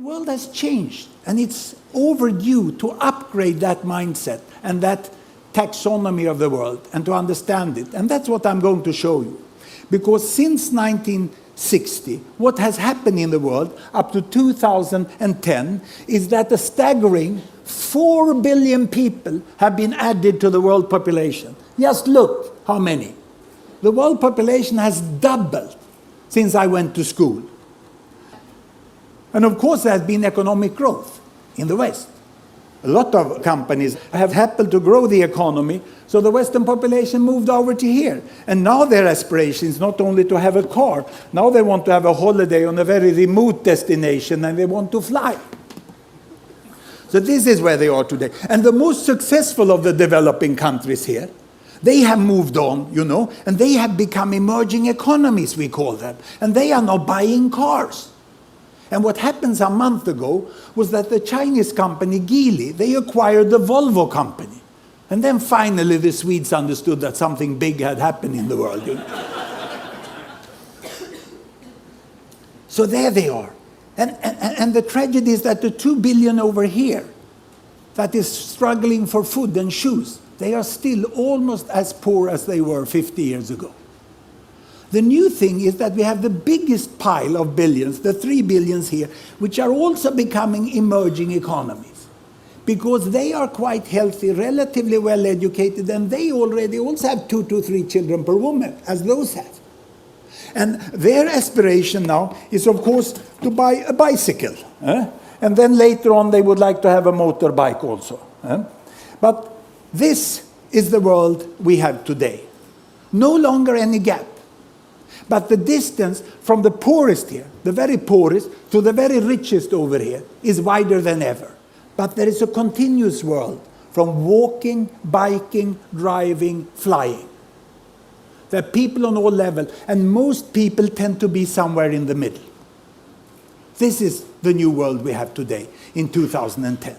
world has changed, and it's overdue to upgrade that mindset and that taxonomy of the world and to understand it. And that's what I'm going to show you. Because since 1960, what has happened in the world up to 2010 is that a staggering 4 billion people have been added to the world population. Just look how many. The world population has doubled since I went to school. And of course there has been economic growth in the West. A lot of companies have happened to grow the economy, so the Western population moved over to here. And now their aspiration is not only to have a car, now they want to have a holiday on a very remote destination and they want to fly. So this is where they are today. And the most successful of the developing countries here, they have moved on, you know, and they have become emerging economies, we call them. And they are now buying cars. And what happened a month ago was that the Chinese company Geely, they acquired the Volvo company. And then finally the Swedes understood that something big had happened in the world. You know? So there they are. And the tragedy is that the 2 billion over here that is struggling for food and shoes, they are still almost as poor as they were 50 years ago. The new thing is that we have the biggest pile of billions, the 3 billions here, which are also becoming emerging economies. Because they are quite healthy, relatively well educated, and they already also have 2 to 3 children per woman, as those have. And their aspiration now is, of course, to buy a bicycle. And then later on they would like to have a motorbike also. But this is the world we have today. No longer any gap. But the distance from the poorest here, the very poorest, to the very richest over here, is wider than ever. But there is a continuous world from walking, biking, driving, flying. There are people on all levels, and most people tend to be somewhere in the middle. This is the new world we have today in 2010.